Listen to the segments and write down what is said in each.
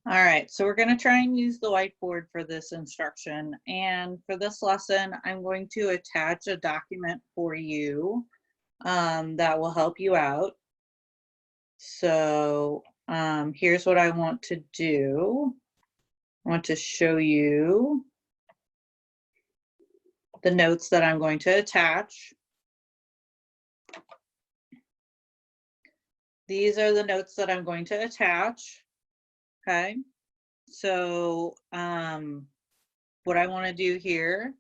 All right, so we're going to try and use the whiteboard for this instruction. And for this lesson, I'm going to attach a document for you that will help you out. So here's what I want to do. I want to show you the notes that I'm going to attach. These are the notes that I'm going to attach. Okay, so what I want to do here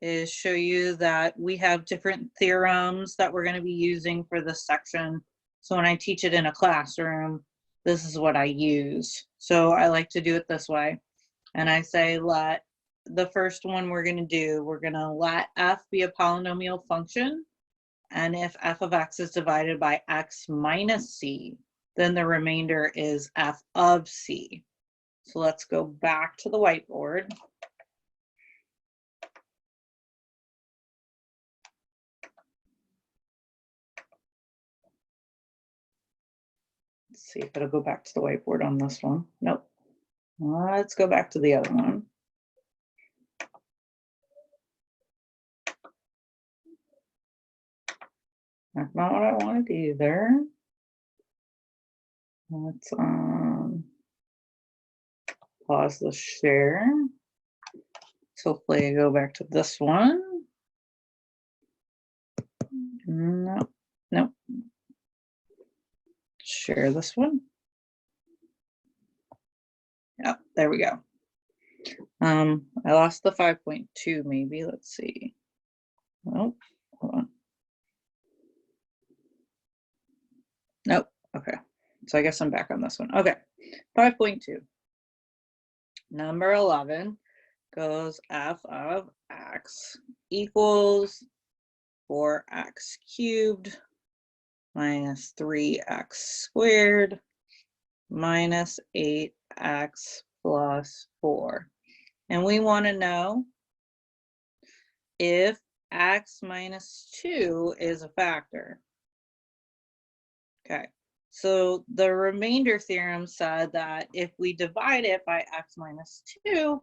is show you that we have different theorems that we're going to be using for this section. So when I teach it in a classroom, this is what I use. So I like to do it this way. And I say let the first one we're going to let f be a polynomial function. And if f of x is divided by x minus c, then the remainder is f of c. So let's go back to the whiteboard. Let's see if it'll go back to the whiteboard on this one. Nope. Let's go back to the other one. That's not what I wanted either. Let's pause the share. So hopefully I go back to this one. Nope. Nope. Share this one. Yep, there we go. I lost the 5.2 maybe. Let's see. Nope. Hold on. Nope. Okay. So I guess I'm back on this one. Okay. 5.2. Number 11 goes f of x equals 4x cubed minus 3x squared minus 8x plus 4. And we want to know if x minus 2 is a factor. Okay, so the remainder theorem said that if we divide it by x minus 2,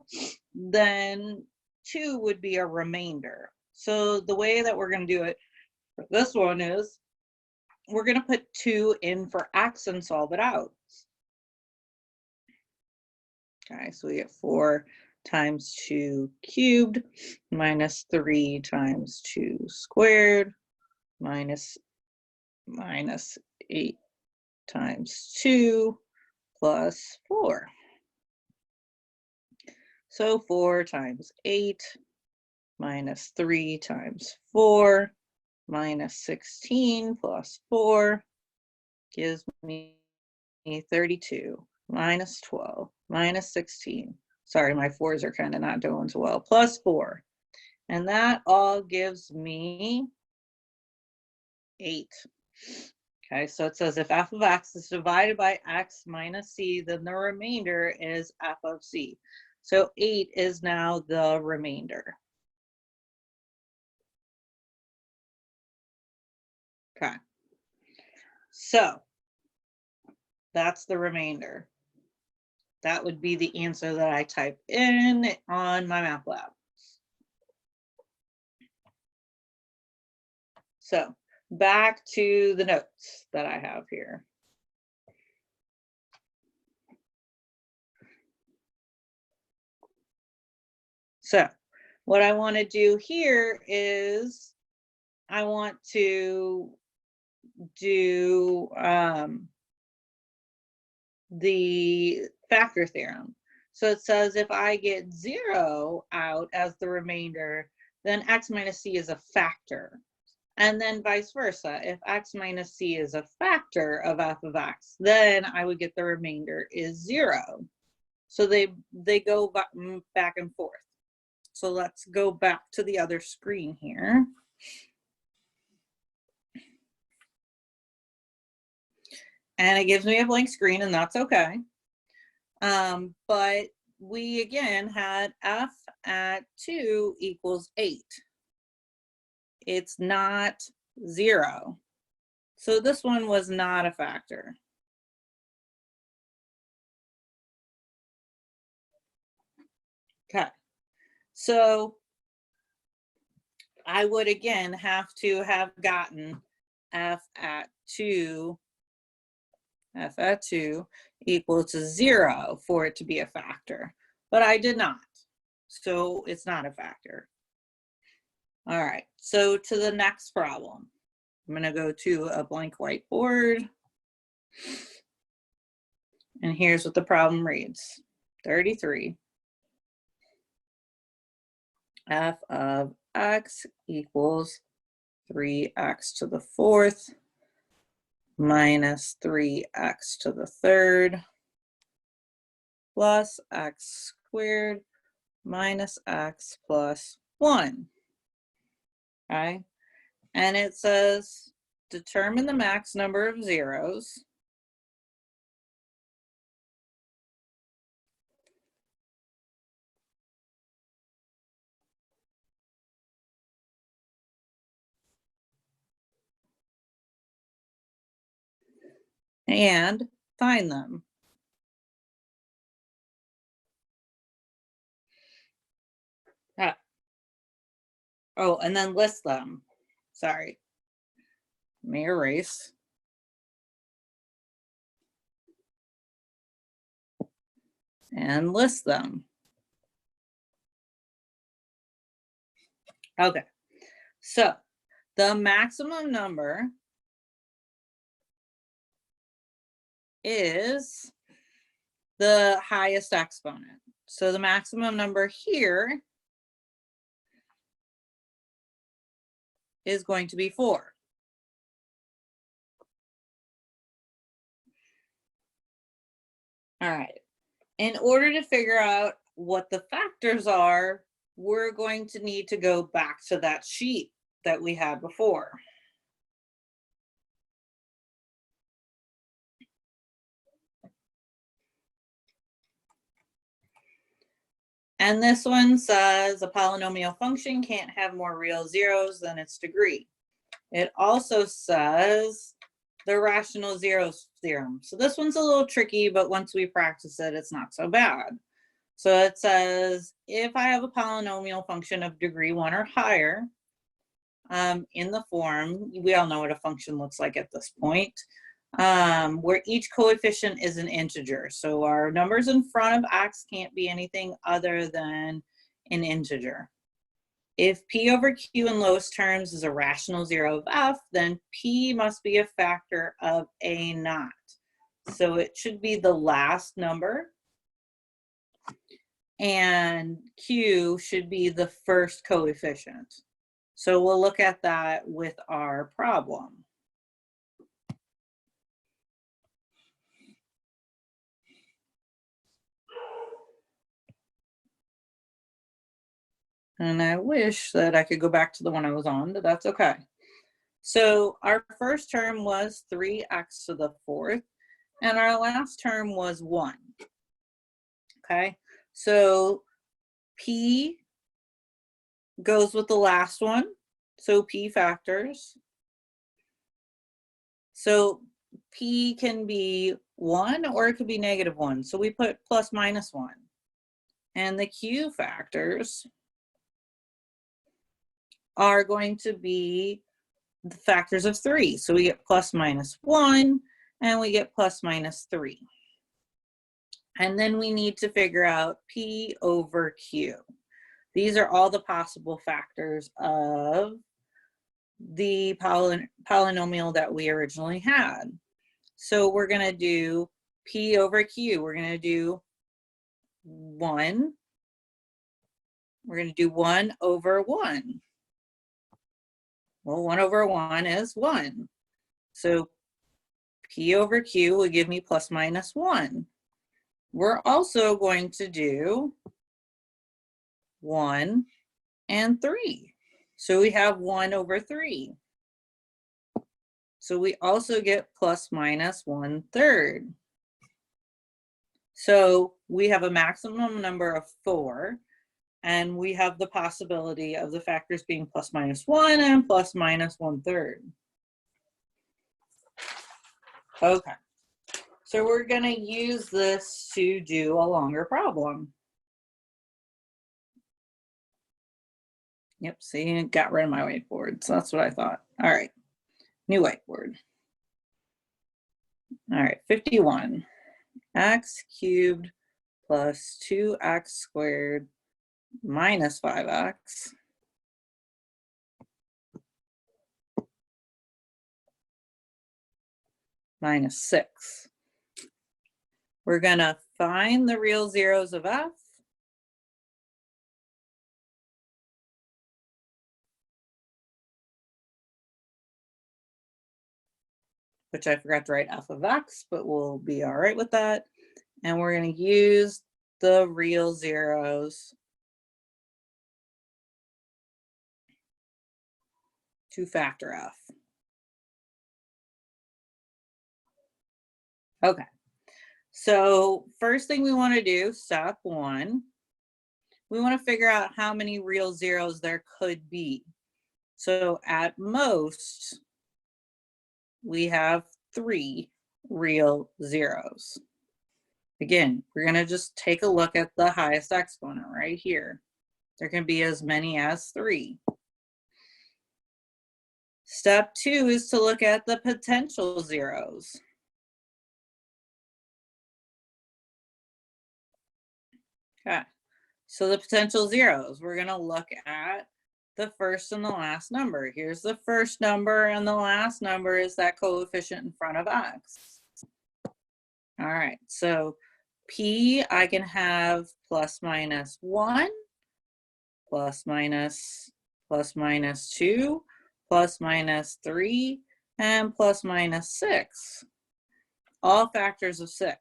then 2 would be a remainder. So the way that we're going to do it for this one is we're going to put 2 in for x and solve it out. Okay, so we get 4 times 2 cubed minus 3 times 2 squared minus 8 times 2 plus 4. So 4 times 8 minus 3 times 4 minus 16 plus 4 gives me 32 minus 12 minus 16. Sorry, my 4s are kind of not doing so well. Plus 4. And that all gives me 8. Okay, so it says if f of x is divided by x minus c, then the remainder is f of c. So 8 is now the remainder. Okay, so that's the remainder. That would be the answer that I type in on my MATLAB. So back to the notes that I have here. So what I want to do here is I want to do the factor theorem. So it says if I get 0 out as the remainder, then x minus c is a factor. And then vice versa. If x minus c is a factor of f of x, then I would get the remainder is 0. So they go back and forth. So let's go back to the other screen here. And it gives me a blank screen, and that's okay. But we again had f at 2 equals 8. It's not 0. So this one was not a factor. Okay, so I would again have to have gotten f at 2 equal to 0 for it to be a factor, but I did not. So it's not a factor. All right, so to the next problem. I'm going to go to a blank whiteboard. And here's what the problem reads. 33. F of x equals 3x to the 4th minus 3x to the 3rd plus x squared minus x plus 1. Okay, and it says determine the max number of zeros and find them. Oh, and then list them. Sorry. Let me erase. And list them. Okay, so the maximum number is the highest exponent. So the maximum number here is going to be 4. All right, in order to figure out what the factors are, we're going to need to go back to that sheet that we had before. And this one says a polynomial function can't have more real zeros than its degree. It also says the rational zeros theorem. So this one's a little tricky, but once we practice it, it's not so bad. So it says, if I have a polynomial function of degree 1 or higher, in the form, we all know what a function looks like at this point, where each coefficient is an integer. So our numbers in front of x can't be anything other than an integer. If p over q in lowest terms is a rational zero of f, then p must be a factor of a naught. So it should be the last number, and q should be the first coefficient. So we'll look at that with our problem. And I wish that I could go back to the one I was on, but that's okay. So our first term was 3x to the 4th, and our last term was 1. Okay, so p goes with the last one, so p factors. So p can be 1 or it could be -1, so we put plus minus 1. And the q factors are going to be the factors of 3. So we get plus minus 1 and we get plus minus 3. And then we need to figure out p over q. These are all the possible factors of the polynomial that we originally had. So we're going to do p over q. We're going to do 1. We're going to do 1 over 1. Well, 1 over 1 is 1. So p over q will give me plus minus 1. We're also going to do 1 and 3. So we have 1 over 3. So we also get plus minus 1/3. So we have a maximum number of 4, and we have the possibility of the factors being plus minus 1 and plus minus 1/3. Okay, so we're going to use this to do a longer problem. Yep, see, got rid of my whiteboard. So that's what I thought. All right, new whiteboard. All right, 51. X cubed plus 2x squared minus 5x minus 6. We're going to find the real zeros of f. Which I forgot to write f of x, but we'll be all right with that. And we're going to use the real zeros to factor f. Okay, so first thing we want to do, step 1, we want to figure out how many real zeros there could be. So at most, we have 3 real zeros. Again, we're going to just take a look at the highest exponent right here. There can be as many as 3. Step 2 is to look at the potential zeros. Okay, so the potential zeros, we're going to look at the first and the last number. Here's the first number, and the last number is that coefficient in front of x. All right, so P, I can have plus minus 1, plus minus 2, plus minus 3, and plus minus 6. All factors of 6.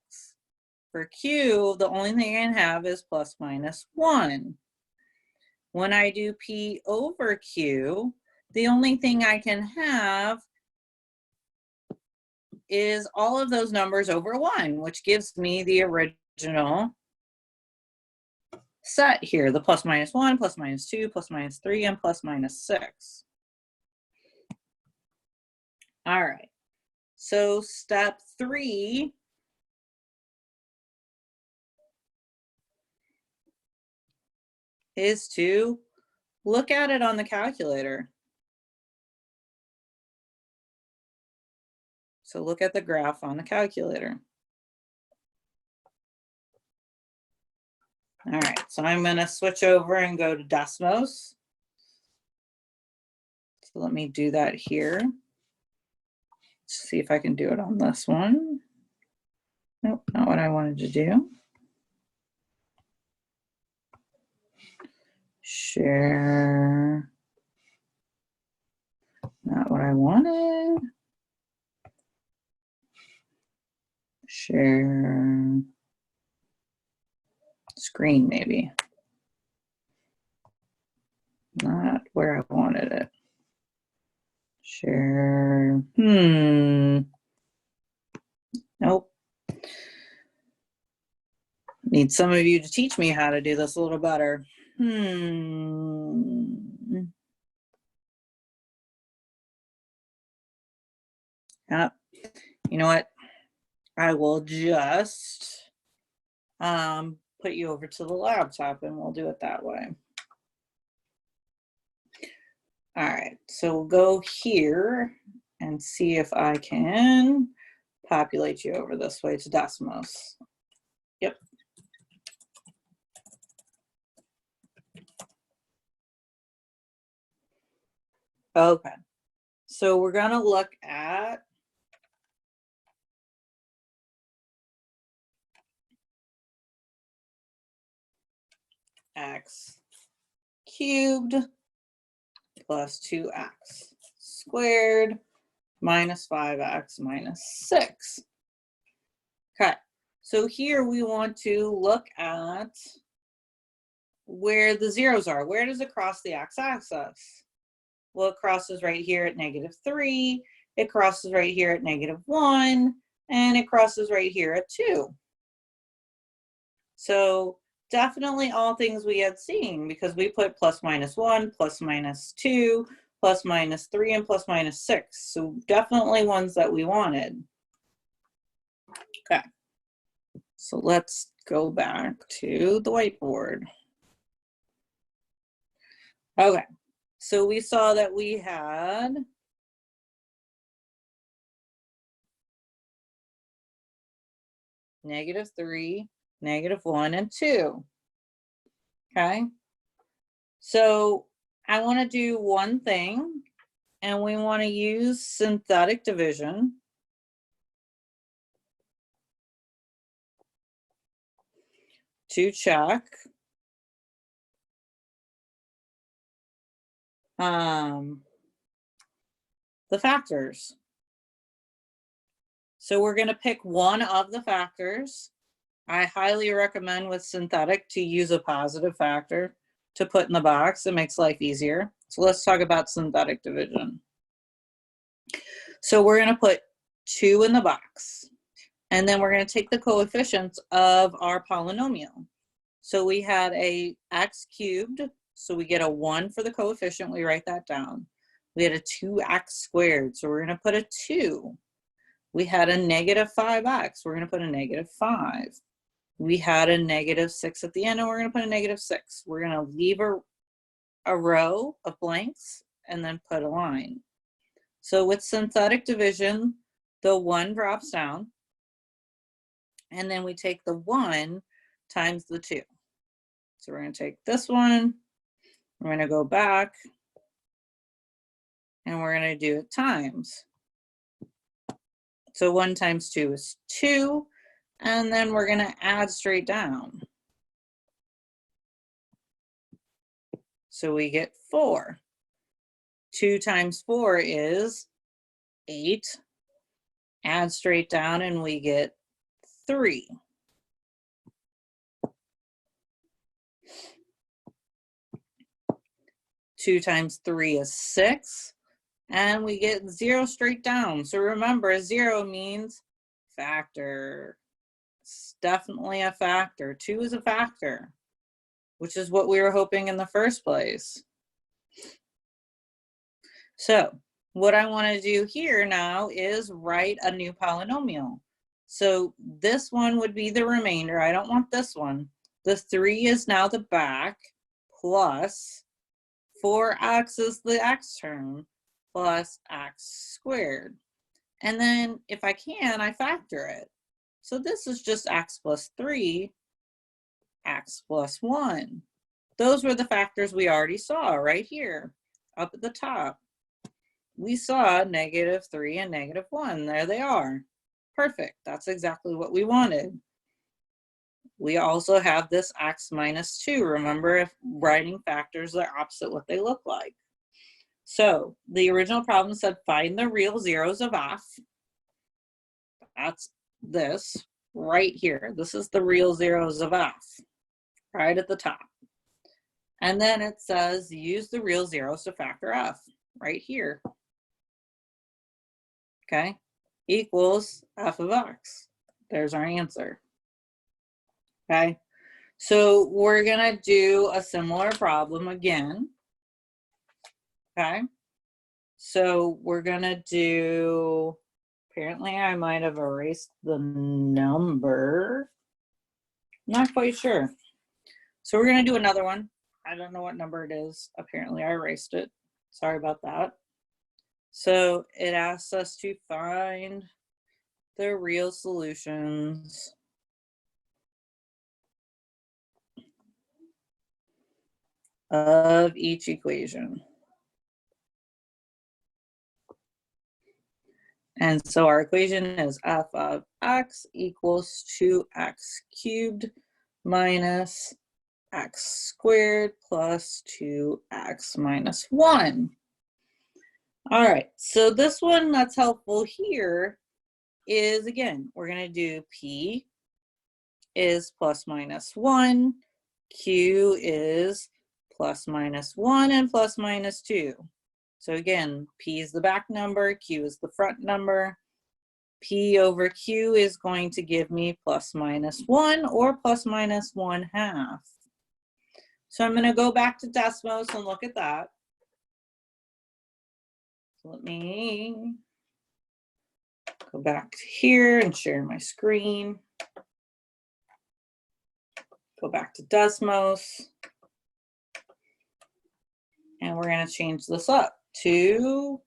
For Q, the only thing I can have is plus minus 1. When I do P over Q, the only thing I can have is all of those numbers over 1, which gives me the original set here, the plus minus 1, plus minus 2, plus minus 3, and plus minus 6. All right, so step 3 is to look at it on the calculator. So look at the graph on the calculator. All right, so I'm going to switch over and go to Desmos. So let me do that here. Let's see if I can do it on this one. Nope, not what I wanted to do. Share. Not what I wanted. Share. Screen, maybe. Not where I wanted it. Share. Nope. Need some of you to teach me how to do this a little better. Yep. You know what? I will just put you over to the laptop and we'll do it that way. All right, so we'll go here and see if I can populate you over this way to Desmos. Yep. Okay, so we're gonna look at x cubed plus 2x squared minus 5x minus 6. Okay, so here we want to look at where the zeros are. Where does it cross the x-axis? Well, it crosses right here at -3, it crosses right here at -1, and it crosses right here at 2. So definitely all things we had seen, because we put plus minus 1, plus minus 2, plus minus 3, and plus minus 6. So definitely ones that we wanted. Okay, so let's go back to the whiteboard. Okay, So we saw that we had -3, -1, and 2. Okay. So I want to do one thing, and we want to use synthetic division to check the factors. So we're going to pick one of the factors. I highly recommend with synthetic to use a positive factor to put in the box. It makes life easier. So let's talk about synthetic division. So we're going to put 2 in the box, and then we're going to take the coefficients of our polynomial. So we had a x cubed, so we get a 1 for the coefficient. We write that down. We had a 2x squared, so we're going to put a 2. We had a -5x, we're going to put a -5. We had a -6 at the end, and we're going to put a -6. We're going to leave a row of blanks and then put a line. So with synthetic division, the 1 drops down, and then we take the 1 times the 2. So we're going to take this one, we're going to go back, and we're going to do it times. So 1 times 2 is 2, and then we're going to add straight down. So we get 4. 2 times 4 is 8. Add straight down, and we get 3. Two times 3 is 6, and we get 0 straight down. So remember, 0 means factor. It's definitely a factor. 2 is a factor, which is what we were hoping in the first place. So what I want to do here now is write a new polynomial. So this one would be the remainder. I don't want this one. The 3 is now the back, plus 4x is the x term, plus x squared. And then if I can, I factor it. So this is just x plus 3, x plus 1. Those were the factors we already saw right here, up at the top. We saw -3 and -1. There they are. Perfect. That's exactly what we wanted. We also have this x minus 2. Remember, if writing factors are opposite what they look like. So the original problem said find the real zeros of f. That's this right here. This is the real zeros of f right at the top. And then it says use the real zeros to factor f right here. Okay, equals f of x. There's our answer. Okay, so we're gonna do a similar problem again. Okay, so we're gonna do, apparently I might have erased the number. Not quite sure. So we're gonna do another one. I don't know what number it is. Apparently I erased it. Sorry about that. So it asks us to find the real solutions of each equation. And so our equation is f of x equals 2x cubed minus x squared plus 2x minus 1. All right, so this one that's helpful here is, again, we're going to do p is plus minus 1, q is plus minus 1, and plus minus 2. So again, p is the back number, q is the front number. P over q is going to give me plus minus 1 or plus minus 1/2. So I'm going to go back to Desmos and look at that. So let me go back to here and share my screen. Go back to Desmos. And we're going to change this up to,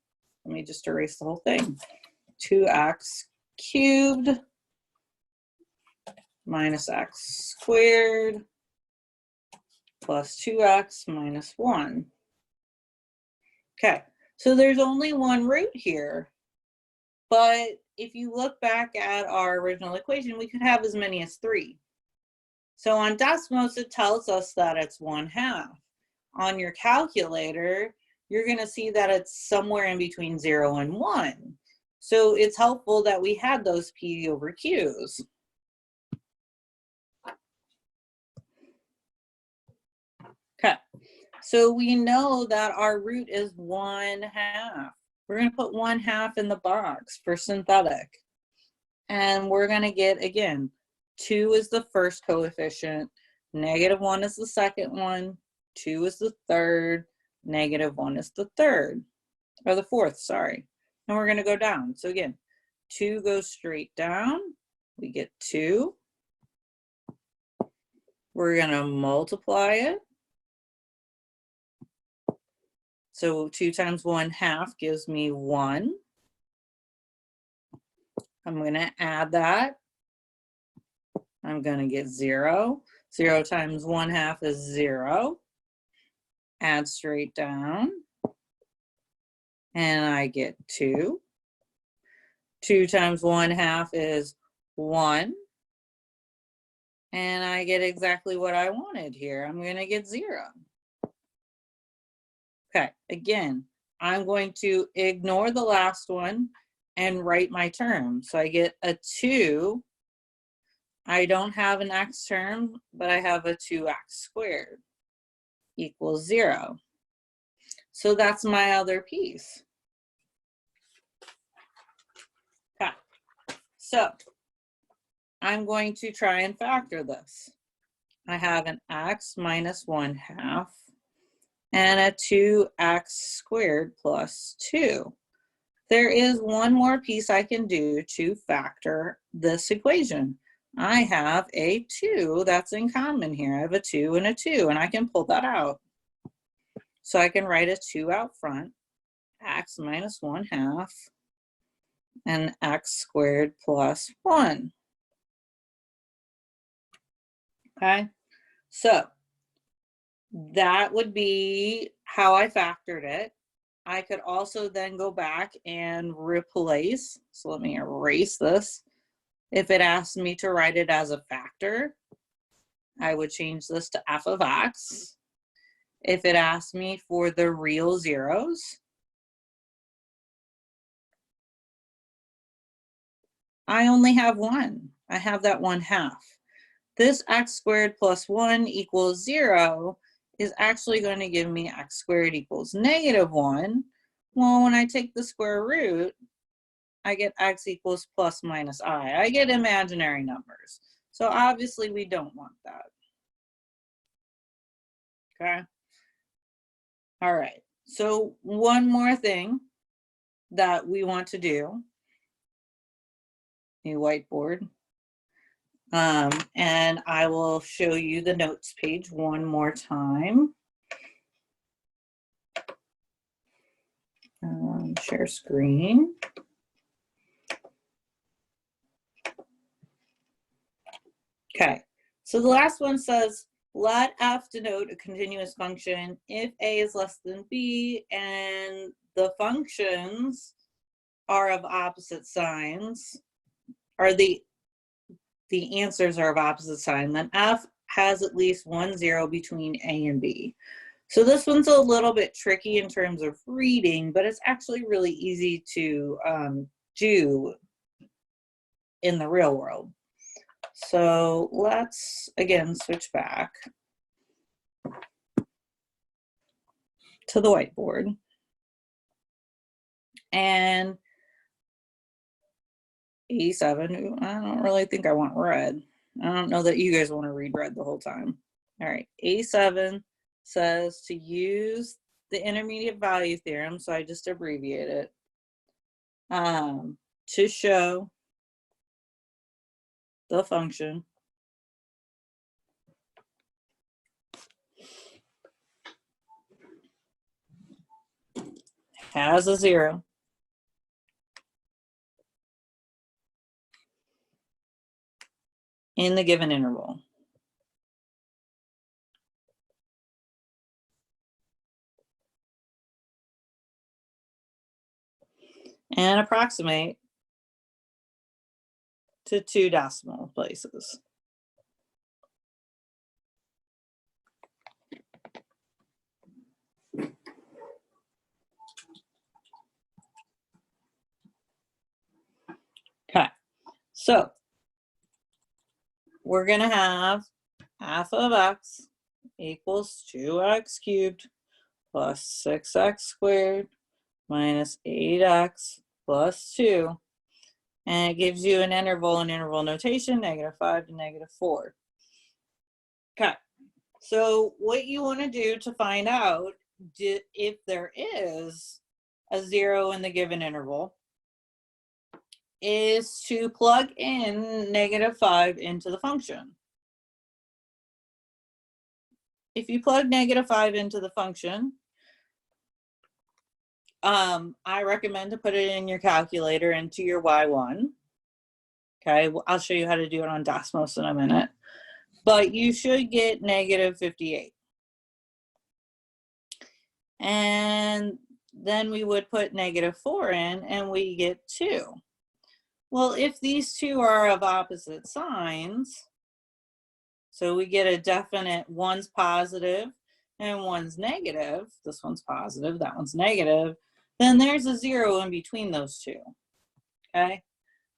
let me just erase the whole thing, 2x cubed minus x squared plus 2x minus 1. Okay, so there's only one root here, but if you look back at our original equation, we could have as many as 3. So on Desmos, it tells us that it's 1/2. On your calculator, you're going to see that it's somewhere in between 0 and 1. So it's helpful that we had those P over Qs. Okay, so we know that our root is 1/2. We're going to put 1/2 in the box for synthetic. And we're going to get, again, 2 is the first coefficient, -1 is the second one, 2 is the third, -1 is the third, or the fourth, sorry. And we're going to go down. So again, 2 goes straight down. We get 2. We're going to multiply it. So 2 times 1/2 gives me 1. I'm going to add that. I'm going to get 0. 0 times 1/2 is 0. Add straight down. And I get 2. 2 times 1/2 is 1. And I get exactly what I wanted here. I'm going to get 0. Okay, again, I'm going to ignore the last one and write my term. So I get a 2. I don't have an x term, but I have a 2x squared equals 0. So that's my other piece. Okay, so I'm going to try and factor this. I have an x minus 1/2 and a 2x squared plus 2. There is one more piece I can do to factor this equation. I have a 2 that's in common here. I have a 2 and a 2, and I can pull that out. So I can write a 2 out front, x minus 1/2, and x squared plus 1. Okay, so that would be how I factored it. I could also then go back and replace. So let me erase this. If it asked me to write it as a factor, I would change this to f of x. If it asked me for the real zeros, I only have 1. I have that 1/2. This x squared plus 1 equals 0 is actually going to give me x squared equals -1. Well, when I take the square root, I get x equals plus minus I. I get imaginary numbers. So obviously we don't want that. Okay. All right. So one more thing that we want to do, a whiteboard. And I will show you the notes page one more time. Share screen. Okay, so the last one says, let f denote a continuous function if a is less than b and the functions are of opposite signs, or the answers are of opposite sign, then f has at least 1 0 between a and b. So this one's a little bit tricky in terms of reading, but it's actually really easy to do in the real world. So let's, again, switch back to the whiteboard. And A7, I don't really think I want red. I don't know that you guys want to read red the whole time. All right, A7 says to use the intermediate value theorem, so I just abbreviate it, to show the function has a 0. In the given interval. And approximate to 2 decimal places. Okay, so we're going to have half of x equals 2x cubed plus 6x squared minus 8x plus 2. And it gives you an interval in interval notation, -5 to -4. Okay, so what you want to do to find out if there is a 0 in the given interval is to plug in -5 into the function. If you plug -5 into the function, I recommend to put it in your calculator into your y1. Okay, well, I'll show you how to do it on Desmos in a minute. But you should get -58. And then we would put -4 in and we get 2. Well, if these two are of opposite signs, so we get a definite, one's positive and one's negative, this one's positive, that one's negative, then there's a 0 in between those two, okay?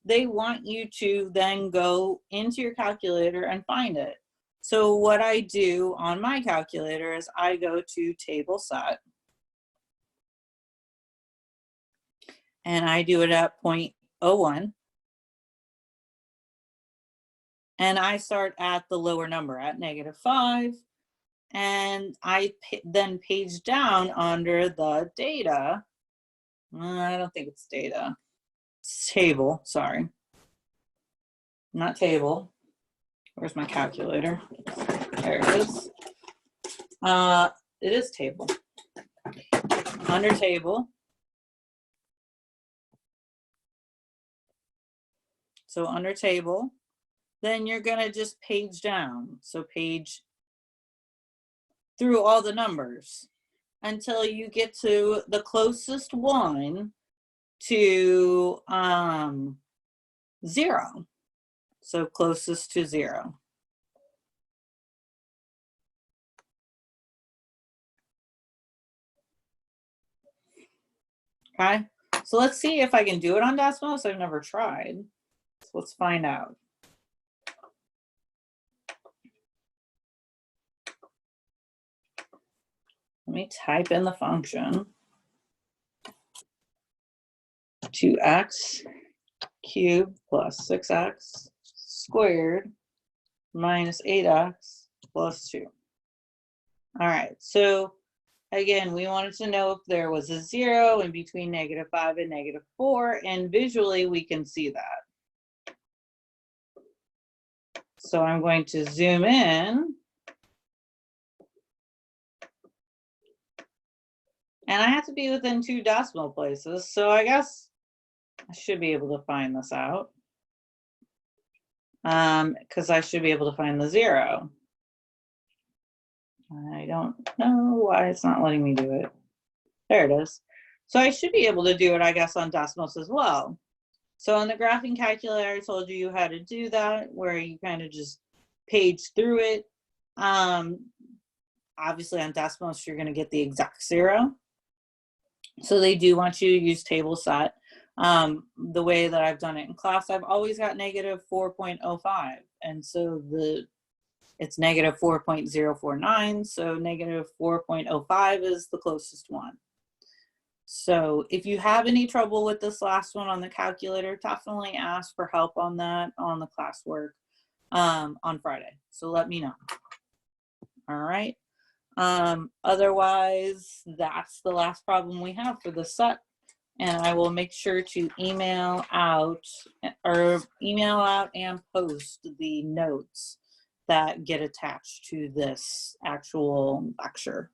They want you to then go into your calculator and find it. So what I do on my calculator is I go to table set, and I do it at 0.01. And I start at the lower number at -5. And I then page down under the data. I don't think it's data. It's table, sorry. Not table. Where's my calculator? There it is. It is table. Under table. So under table, then you're going to just page down. So page through all the numbers until you get to the closest one to 0. So closest to 0. Okay, so let's see if I can do it on Desmos. I've never tried. So let's find out. Let me type in the function. 2x cubed plus 6x squared minus 8x plus 2. All right, so again, we wanted to know if there was a 0 in between -5 and -4, and visually we can see that. So I'm going to zoom in. And I have to be within 2 decimal places, so I guess I should be able to find this out. Because I should be able to find the 0. I don't know why it's not letting me do it. There it is. So I should be able to do it, I guess, on Desmos as well. So on the graphing calculator, I told you how to do that, where you kind of just page through it. Obviously on Desmos, you're going to get the exact 0. So they do want you to use table set. The way that I've done it in class, I've always got -4.05. And so it's -4.049. So -4.05 is the closest one. So if you have any trouble with this last one on the calculator, definitely ask for help on that on the classwork on Friday. So let me know. All right. Otherwise, that's the last problem we have for the set. And I will make sure to email out and post the notes that get attached to this actual lecture.